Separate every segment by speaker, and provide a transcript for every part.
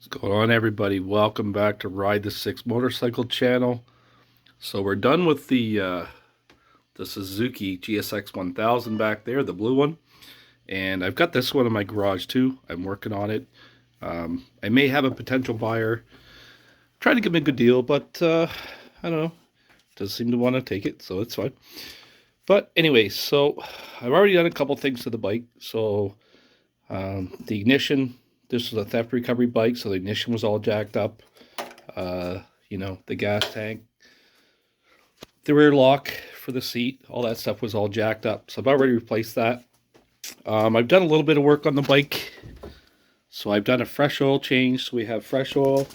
Speaker 1: What's going on, everybody? Welcome back to RideThe6 Motorcycle channel. So we're done with the Suzuki GSX 1000 back there, the blue one. And I've got this one in my garage too. I'm working on it. I may have a potential buyer. Trying to give him a good deal, but I don't know. Doesn't seem to want to take it, so it's fine. But anyway, so I've already done a couple things to the bike. So the ignition, this was a theft recovery bike, so the ignition was all jacked up. The gas tank, the rear lock for the seat, all that stuff was all jacked up. So I've already replaced that. I've done a little bit of work on the bike. So I've done a fresh oil change. So we have fresh oil.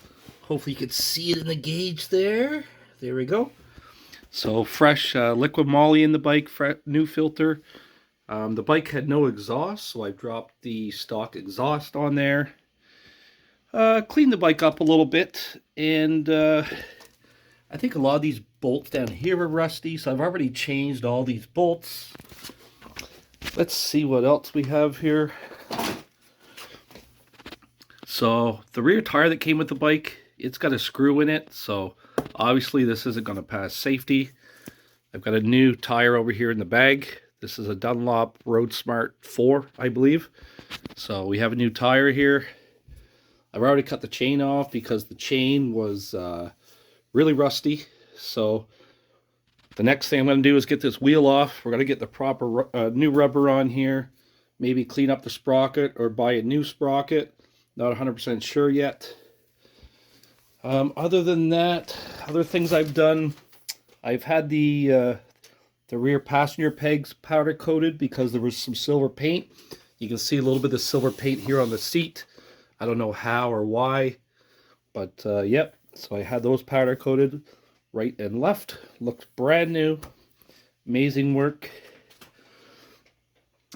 Speaker 1: Hopefully you can see it in the gauge there. There we go. So fresh liquid moly in the bike, new filter. The bike had no exhaust, so I dropped the stock exhaust on there. Cleaned the bike up a little bit, and I think a lot of these bolts down here are rusty, so I've already changed all these bolts. Let's see what else we have here. So the rear tire that came with the bike, it's got a screw in it, so obviously this isn't going to pass safety. I've got a new tire over here in the bag. This is a Dunlop Road Smart 4, I believe. So we have a new tire here. I've already cut the chain off because the chain was really rusty. So the next thing I'm going to do is get this wheel off. We're going to get the proper new rubber on here. Maybe clean up the sprocket or buy a new sprocket. Not 100% sure yet. Other than that, other things I've done, I've had the rear passenger pegs powder coated because there was some silver paint. You can see a little bit of silver paint here on the seat. I don't know how or why, but yep. So I had those powder coated right and left. Looks brand new. Amazing work.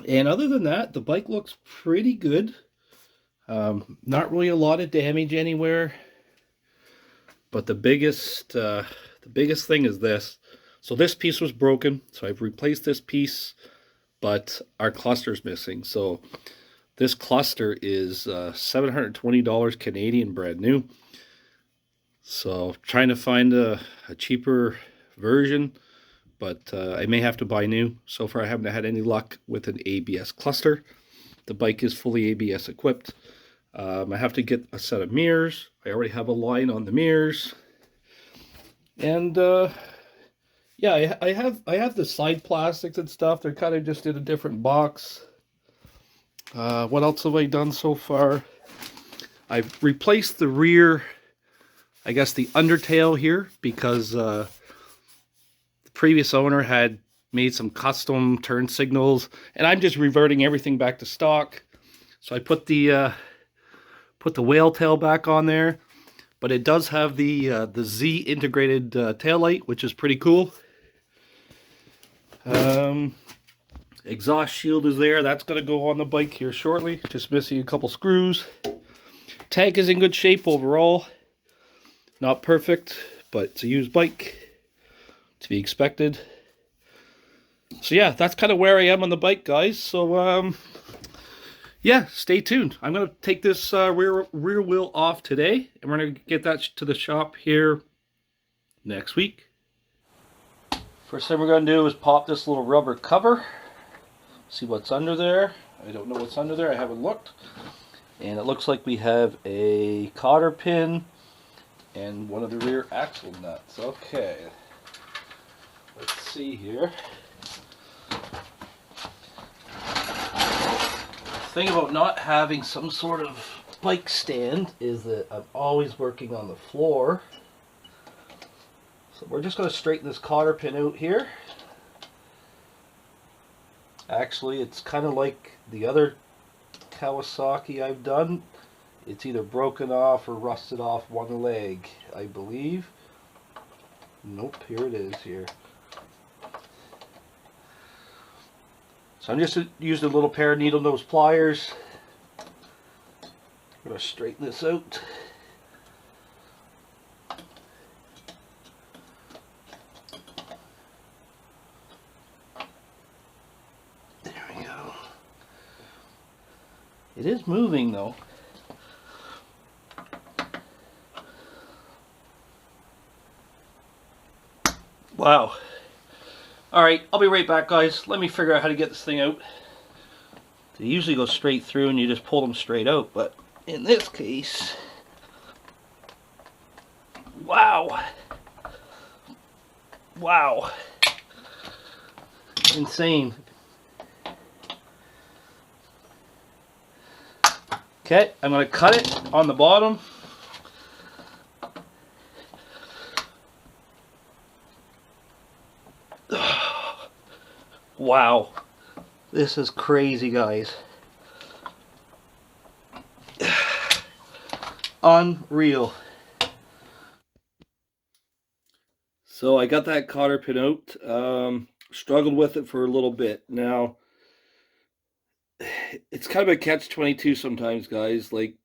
Speaker 1: And other than that, the bike looks pretty good. Not really a lot of damage anywhere. But the biggest thing is this. So this piece was broken, so I've replaced this piece, but our cluster's missing. So this cluster is $720 Canadian, brand new. So trying to find a cheaper version, but I may have to buy new. So far I haven't had any luck with an ABS cluster. The bike is fully ABS equipped. I have to get a set of mirrors. I already have a line on the mirrors. And yeah, I have the side plastics and stuff. They're kind of just in a different box. What else have I done so far? I've replaced the rear, I guess the undertail here, because the previous owner had made some custom turn signals, and I'm just reverting everything back to stock. So I put the whale tail back on there, but it does have the Z integrated tail light, which is pretty cool. Exhaust shield is there. That's going to go on the bike here shortly. Just missing a couple screws. Tank is in good shape overall. Not perfect, but it's a used bike. To be expected. So yeah, that's kind of where I am on the bike, guys. So yeah, stay tuned. I'm going to take this rear wheel off today, and we're going to get that to the shop here next week. First thing we're going to do is pop this little rubber cover. See what's under there. I don't know what's under there. I haven't looked. And it looks like we have a cotter pin and one of the rear axle nuts. Okay. Let's see here. The thing about not having some sort of bike stand is that I'm always working on the floor. So we're just going to straighten this cotter pin out here. Actually, it's kind of like the other Kawasaki I've done. It's either broken off or rusted off one leg, I believe. Nope, here it is here. So I'm just using a little pair of needle nose pliers. I'm going to straighten this out. It is moving though. Wow. Alright, I'll be right back, guys. Let me figure out how to get this thing out. They usually go straight through and you just pull them straight out, but in this case, wow. Wow. Insane. Okay, I'm going to cut it on the bottom. Wow. This is crazy, guys. Unreal. So I got that cotter pin out. Struggled with it for a little bit. Now, it's kind of a catch-22 sometimes, guys. Like,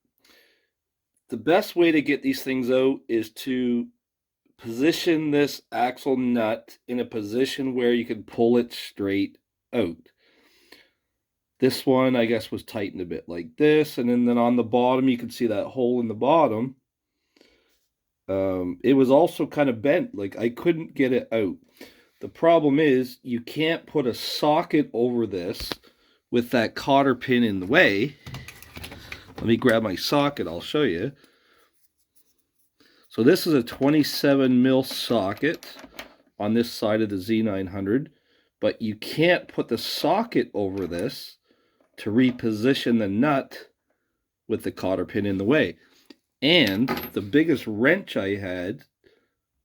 Speaker 1: the best way to get these things out is to position this axle nut in a position where you can pull it straight out. This one, I guess, was tightened a bit like this, and then on the bottom, you can see that hole in the bottom. It was also kind of bent, like I couldn't get it out. The problem is you can't put a socket over this with that cotter pin in the way. Let me grab my socket, I'll show you. So this is a 27 mil socket on this side of the Z900, but you can't put the socket over this to reposition the nut with the cotter pin in the way. And the biggest wrench I had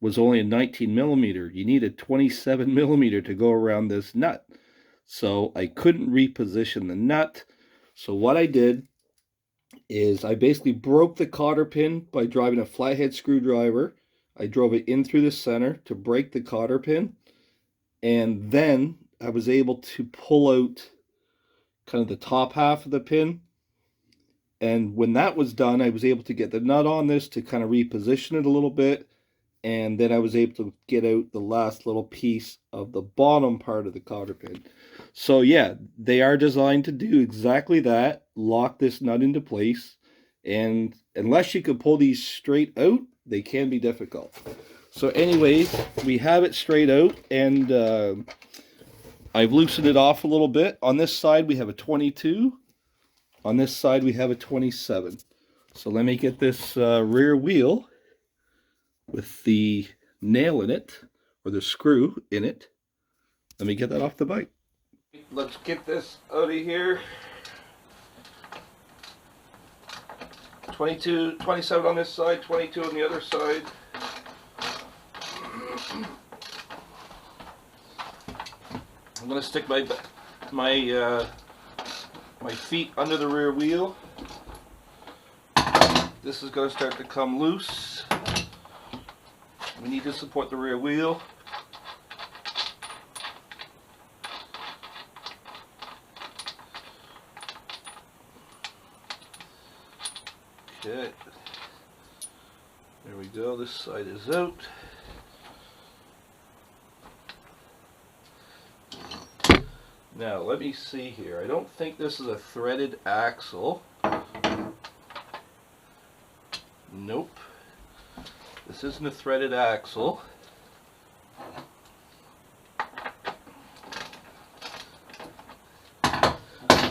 Speaker 1: was only a 19 millimeter. You need a 27 millimeter to go around this nut. So I couldn't reposition the nut. So what I did is I basically broke the cotter pin by driving a flathead screwdriver. I drove it in through the center to break the cotter pin. And then I was able to pull out kind of the top half of the pin. And when that was done, I was able to get the nut on this to kind of reposition it a little bit. And then I was able to get out the last little piece of the bottom part of the cotter pin. So yeah, they are designed to do exactly that. Lock this nut into place. And unless you can pull these straight out, they can be difficult. So anyways, we have it straight out. And I've loosened it off a little bit. On this side, we have a 22. On this side, we have a 27. So let me get this rear wheel with the nail in it, or the screw in it. Let me get that off the bike. Let's get this out of here. 22, 27 on this side, 22 on the other side. I'm going to stick my feet under the rear wheel. This is going to start to come loose. We need to support the rear wheel. Okay. There we go. This side is out. Now, let me see here. I don't think this is a threaded axle. Nope. This isn't a threaded axle.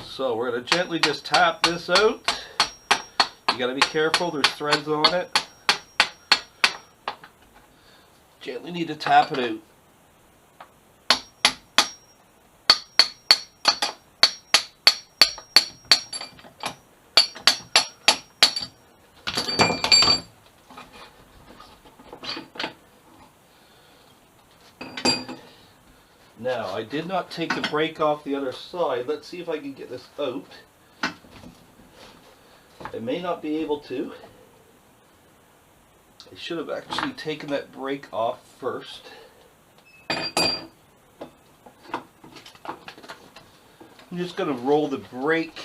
Speaker 1: So we're going to gently just tap this out. You got to be careful, there's threads on it. Gently need to tap it out. Now, I did not take the brake off the other side. Let's see if I can get this out. I may not be able to. I should have actually taken that brake off first. I'm just going to roll the brake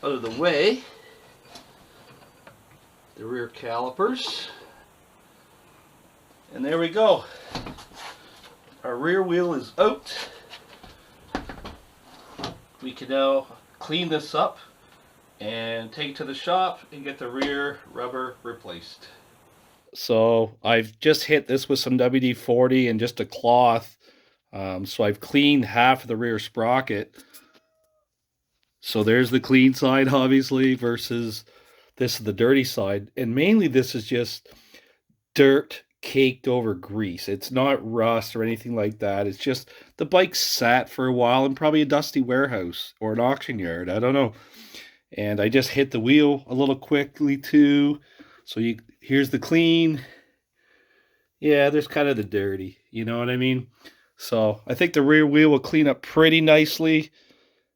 Speaker 1: out of the way. The rear calipers. And there we go. Our rear wheel is out. We can now clean this up and take it to the shop and get the rear rubber replaced. So I've just hit this with some WD-40 and just a cloth. So I've cleaned half of the rear sprocket. So there's the clean side, obviously, versus this is the dirty side. And mainly this is just dirt caked over grease. It's not rust or anything like that. It's just the bike sat for a while in probably a dusty warehouse or an auction yard. I don't know. And I just hit the wheel a little quickly too. So here's the clean. Yeah, there's kind of the dirty. You know what I mean? So I think the rear wheel will clean up pretty nicely.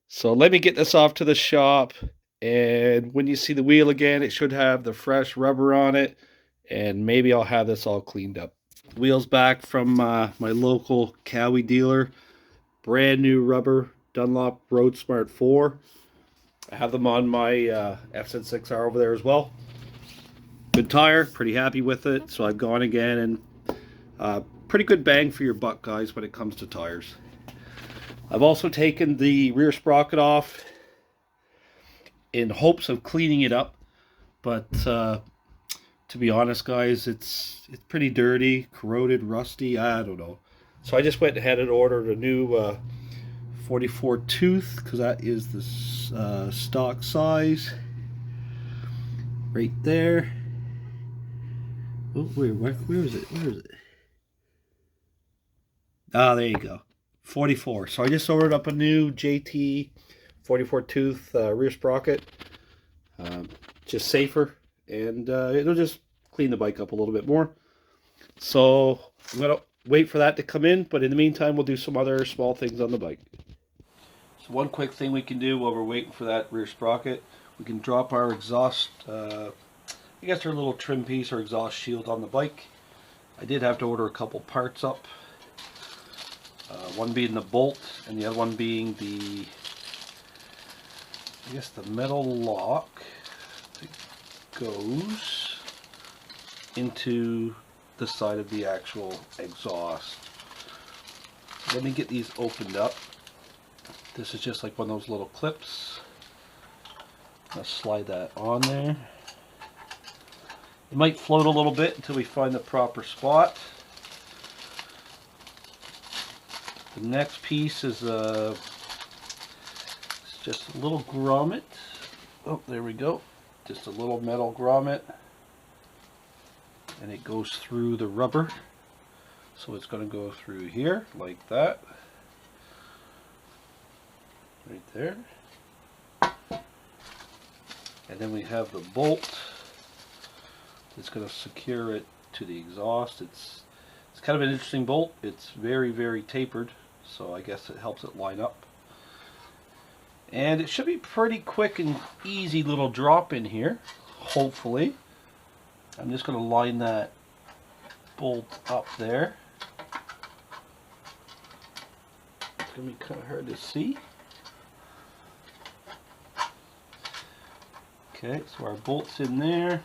Speaker 1: So let me get this off to the shop. And when you see the wheel again, it should have the fresh rubber on it. And maybe I'll have this all cleaned up. Wheels back from my local Cowie dealer. Brand new rubber Dunlop Road Smart 4. I have them on my FZ6R over there as well. Good tire, pretty happy with it. So I've gone again, and pretty good bang for your buck, guys, when it comes to tires. I've also taken the rear sprocket off in hopes of cleaning it up, but to be honest, guys, it's pretty dirty, corroded, rusty. I don't know. So I just went ahead and ordered a new 44 tooth, because that is the stock size right there. Oh, where is it? Where is it? Ah, there you go. 44. So I just ordered up a new JT 44 tooth rear sprocket. Just safer, and it'll just clean the bike up a little bit more. So I'm gonna wait for that to come in, but in the meantime we'll do some other small things on the bike. So one quick thing we can do while we're waiting for that rear sprocket, we can drop our exhaust, I guess our little trim piece or exhaust shield on the bike. I did have to order a couple parts up. One being the bolt, and the other one being the, I guess, the metal lock that goes into the side of the actual exhaust. Let me get these opened up. This is just like one of those little clips. I'll slide that on there. It might float a little bit until we find the proper spot. The next piece is it's just a little grommet. Oh, there we go. Just a little metal grommet. And it goes through the rubber. So it's going to go through here like that. Right there. And then we have the bolt that's going to secure it to the exhaust. It's kind of an interesting bolt. It's very, very tapered, so I guess it helps it line up. And it should be pretty quick and easy little drop in here, hopefully. I'm just going to line that bolt up there. It's going to be kind of hard to see. Okay, so our bolt's in there.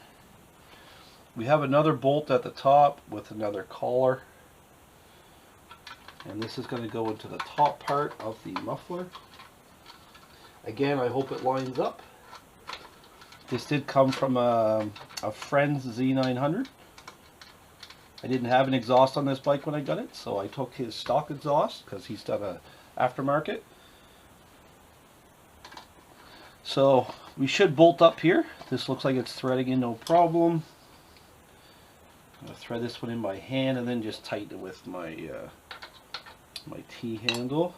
Speaker 1: We have another bolt at the top with another collar. And this is going to go into the top part of the muffler. Again, I hope it lines up. This did come from a friend's Z900. I didn't have an exhaust on this bike when I got it, so I took his stock exhaust because he's done an aftermarket. So we should bolt up here. This looks like it's threading in no problem. I'm going to thread this one in by hand and then just tighten it with my my T-handle.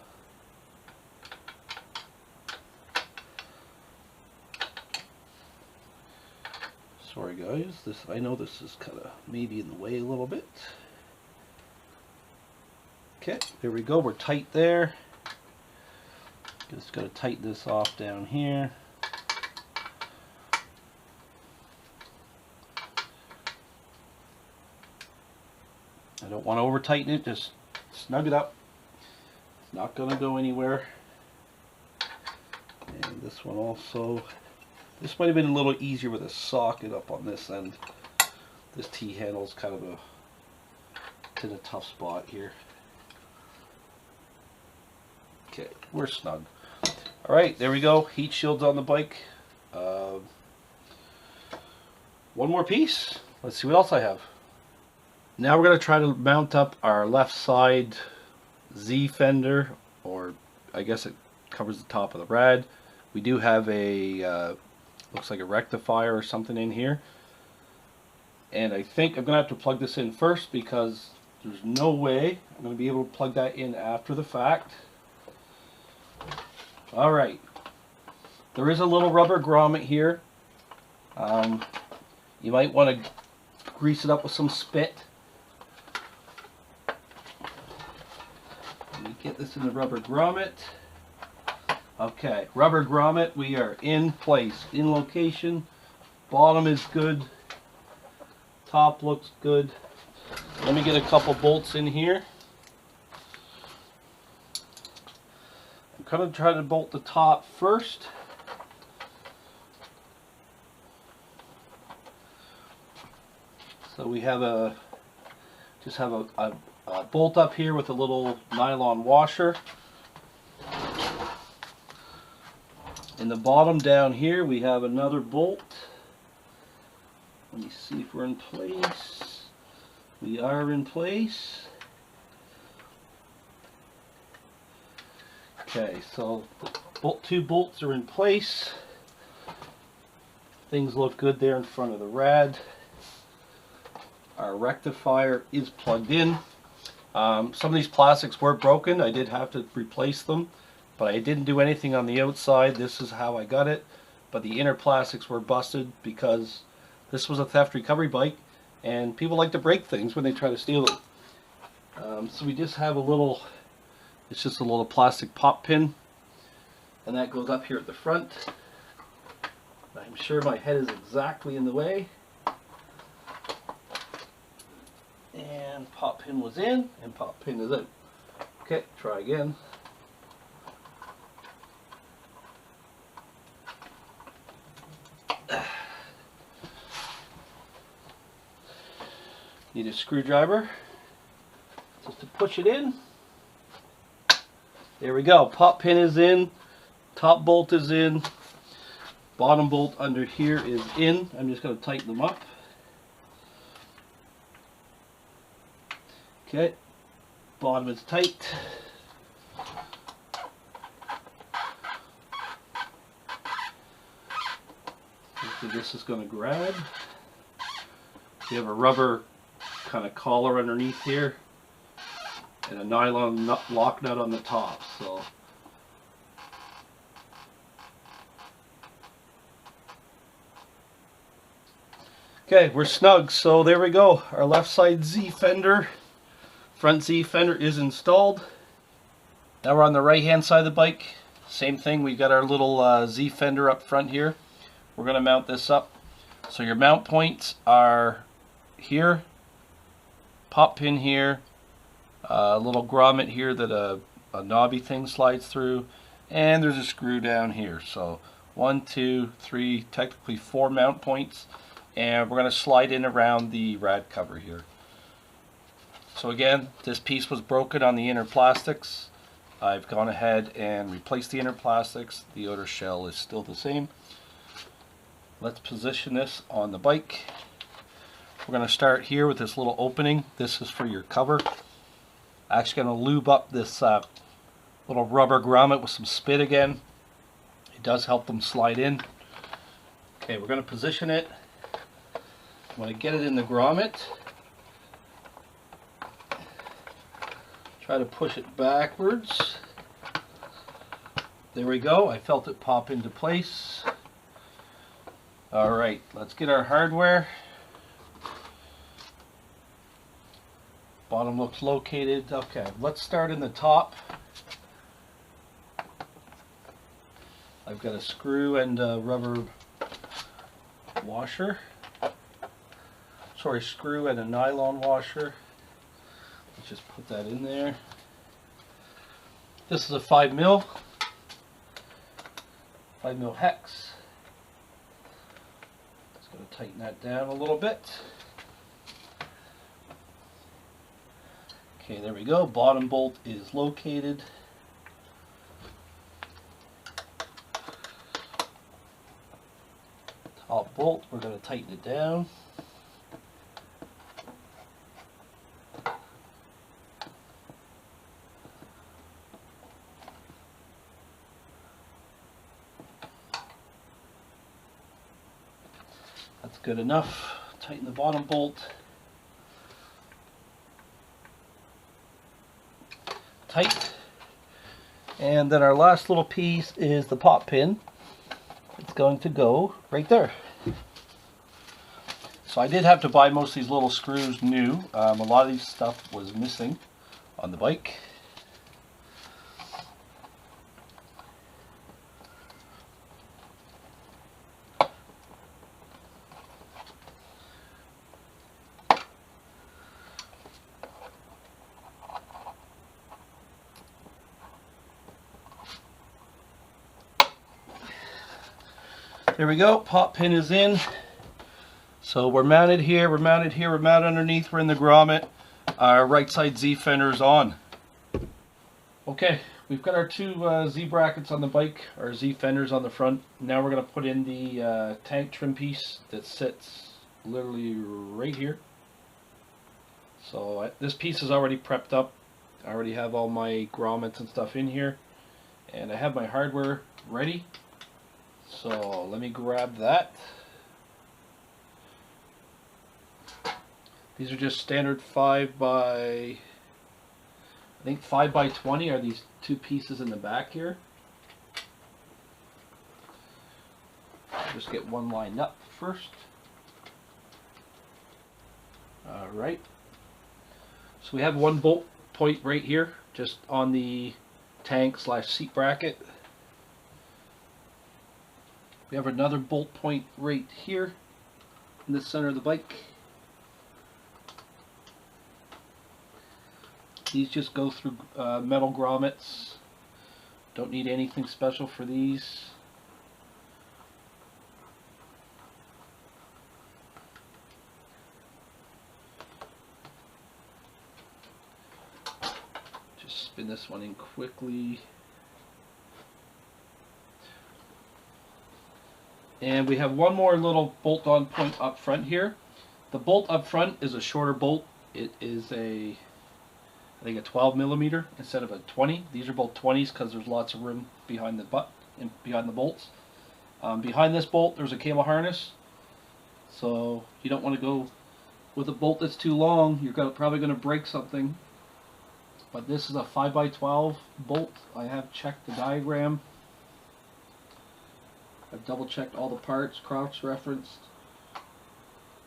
Speaker 1: Sorry guys, I know this is kind of maybe in the way a little bit. Okay, there we go, we're tight there. Just got to tighten this off down here. I don't want to over tighten it, just snug it up. It's not going to go anywhere. And this one also, this might have been a little easier with a socket up on this end. This T-handle is kind of it's in a tough spot here. Okay, we're snug. Alright, there we go. Heat shields on the bike. One more piece. Let's see what else I have. Now we're going to try to mount up our left side Z fender, or I guess it covers the top of the rad. We do have a looks like a rectifier or something in here, and I think I'm going to have to plug this in first because there's no way I'm going to be able to plug that in after the fact. Alright, there is a little rubber grommet here. You might want to grease it up with some spit. Let me get this in the rubber grommet. Okay, rubber grommet, we are in place, in location. Bottom is good. Top looks good. Let me get a couple bolts in here. I'm going to try to bolt the top first. So we have a bolt up here with a little nylon washer. In the bottom down here we have another bolt. Let me see if we're in place. We are in place. Okay, so two bolts are in place. Things look good there in front of the rad. Our rectifier is plugged in. Some of these plastics were broken. I did have to replace them, but I didn't do anything on the outside. This is how I got it. But the inner plastics were busted because this was a theft recovery bike, and people like to break things when they try to steal it. So we just have a little, it's just a little plastic pop pin, and that goes up here at the front. I'm sure my head is exactly in the way. And pop pin was in, and pop pin is out. Okay, try again. Need a screwdriver just to push it in. There we go. Pop pin is in, top bolt is in, bottom bolt under here is in. I'm just going to tighten them up. Okay, bottom is tight. Hopefully this is going to grab. We have a rubber kind of collar underneath here and a nylon lock nut on the top. So okay, we're snug. So there we go. Our left side Z fender, front Z fender is installed. Now we're on the right hand side of the bike. Same thing, we got our little Z fender up front here. We're going to mount this up. So your mount points are here, pop pin here, a little grommet here that a knobby thing slides through, and there's a screw down here. So 1, 2, 3, technically 4 mount points, and we're going to slide in around the rad cover here. So again, this piece was broken on the inner plastics. I've gone ahead and replaced the inner plastics. The outer shell is still the same. Let's position this on the bike. We're going to start here with this little opening. This is for your cover. I'm actually going to lube up this little rubber grommet with some spit again. It does help them slide in. Okay, we're going to position it. I'm going to get it in the grommet. Try to push it backwards. There we go. I felt it pop into place. Alright, let's get our hardware. Bottom looks located. Okay, let's start in the top. I've got a screw and a rubber washer. Sorry, screw and a nylon washer. Let's just put that in there. This is a 5mm hex. Just going to tighten that down a little bit. Okay, there we go. Bottom bolt is located. Top bolt, we're going to tighten it down. That's good enough. Tighten the bottom bolt. Tight. And then our last little piece is the pop pin. It's going to go right there. So I did have to buy most of these little screws new. A lot of these stuff was missing on the bike. There we go, pop pin is in. So we're mounted here, we're mounted here, we're mounted underneath, we're in the grommet. Our right side Z fender is on. Okay, we've got our two Z brackets on the bike, our Z fenders on the front. Now we're going to put in the tank trim piece that sits literally right here. So this piece is already prepped up. I already have all my grommets and stuff in here. And I have my hardware ready. So let me grab that. These are just standard 5 by, I think 5 by 20 are these two pieces in the back here. Just get one lined up first. Alright. So we have one bolt point right here, just on the tank / seat bracket. We have another bolt point right here in the center of the bike. These just go through metal grommets. Don't need anything special for these. Just spin this one in quickly. And we have one more little bolt-on point up front here. The bolt up front is a shorter bolt. It is I think a 12 millimeter instead of a 20. These are both 20s because there's lots of room behind the butt and behind the bolts. Behind this bolt there's a cable harness, so you don't want to go with a bolt that's too long. You're probably going to break something. But this is a 5 by 12 bolt. I have checked the diagram. I've double checked all the parts, cross-referenced.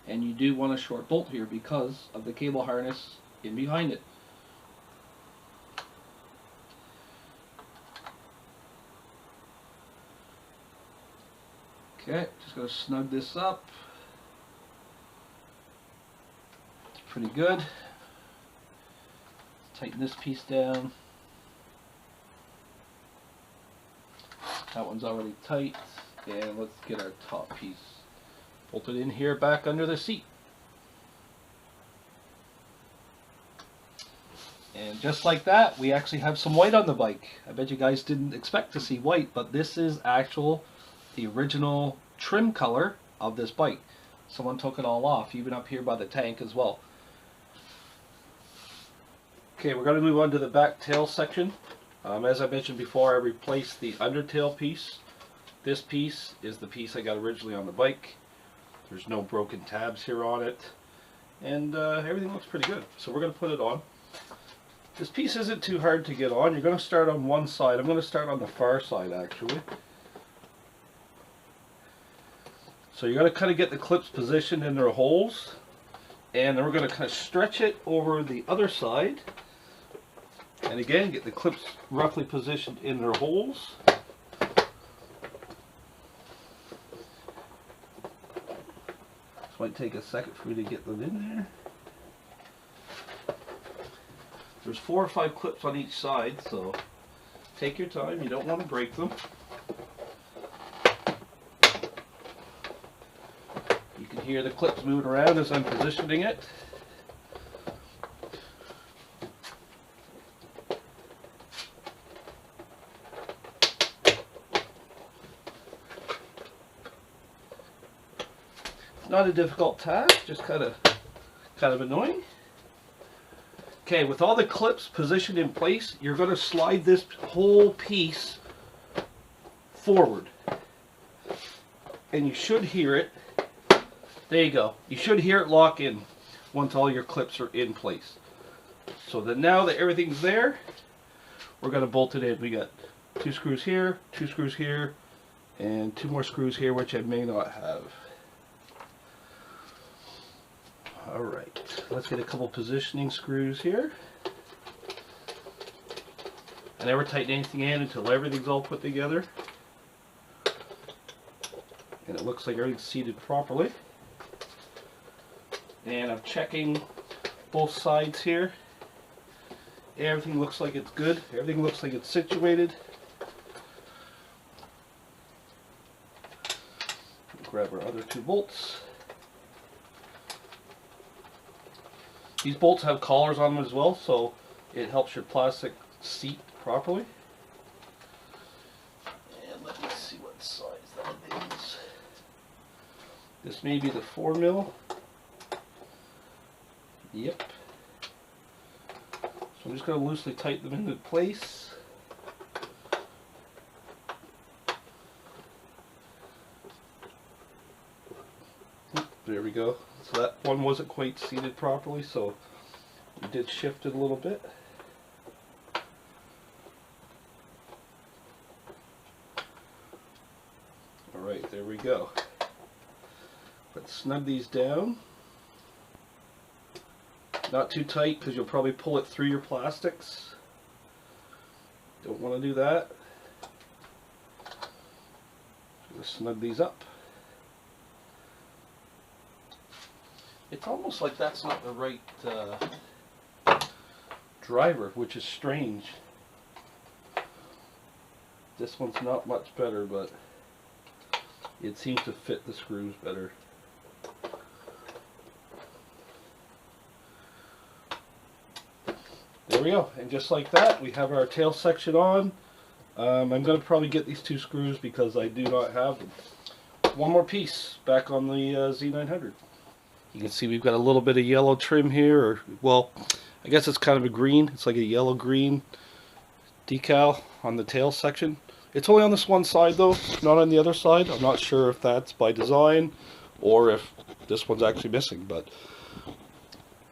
Speaker 1: And you do want a short bolt here because of the cable harness in behind it. Okay, just going to snug this up. It's pretty good. Tighten this piece down. That one's already tight. And let's get our top piece bolted in here back under the seat. And just like that, we actually have some white on the bike. I bet you guys didn't expect to see white, but this is the original trim color of this bike. Someone took it all off, even up here by the tank as well. Okay, we're going to move on to the back tail section. As I mentioned before, I replaced the undertail piece. This piece is the piece I got originally on the bike. There's no broken tabs here on it. And everything looks pretty good. So we're going to put it on. This piece isn't too hard to get on. You're going to start on one side. I'm going to start on the far side actually. So you're going to kind of get the clips positioned in their holes. And then we're going to kind of stretch it over the other side. And again, get the clips roughly positioned in their holes. This might take a second for me to get them in there. There's 4 or 5 clips on each side, so take your time. You don't want to break them. You can hear the clips moving around as I'm positioning it. Not a difficult task, just kind of annoying. Okay, with all the clips positioned in place, you're going to slide this whole piece forward. And you should hear it There you go. You should hear it lock in once all your clips are in place. So then now that everything's there, we're going to bolt it in. We got 2 screws here, 2 screws here, and 2 more screws here, which I may not have. Alright, let's get a couple positioning screws here. I never tighten anything in until everything's all put together. And it looks like everything's seated properly. And I'm checking both sides here. Everything looks like it's good. Everything looks like it's situated. Grab our other 2 bolts. These bolts have collars on them as well, so it helps your plastic seat properly. And let me see what size that is. This may be the 4mm. Yep. So I'm just going to loosely tighten them into place. There we go. So that one wasn't quite seated properly, so we did shift it a little bit. Alright, there we go. Let's snug these down. Not too tight because you'll probably pull it through your plastics. Don't want to do that. Just snug these up. It's almost like that's not the right driver, which is strange. This one's not much better, but it seems to fit the screws better. There we go, and just like that, we have our tail section on. I'm going to probably get these 2 screws because I do not have them. One more piece back on the Z900. You can see we've got a little bit of yellow trim here, or, well, I guess it's kind of a green. It's like a yellow-green decal on the tail section. It's only on this one side, though, not on the other side. I'm not sure if that's by design or if this one's actually missing, but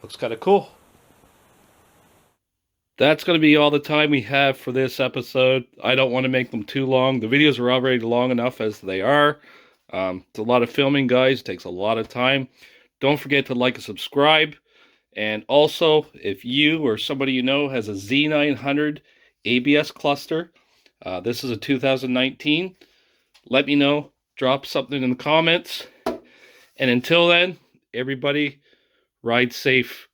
Speaker 1: looks kind of cool. That's going to be all the time we have for this episode. I don't want to make them too long. The videos are already long enough as they are. It's a lot of filming, guys. It takes a lot of time. Don't forget to like and subscribe. And also, if you or somebody you know has a Z900 ABS cluster, this is a 2019, let me know. Drop something in the comments. And until then, everybody, ride safe.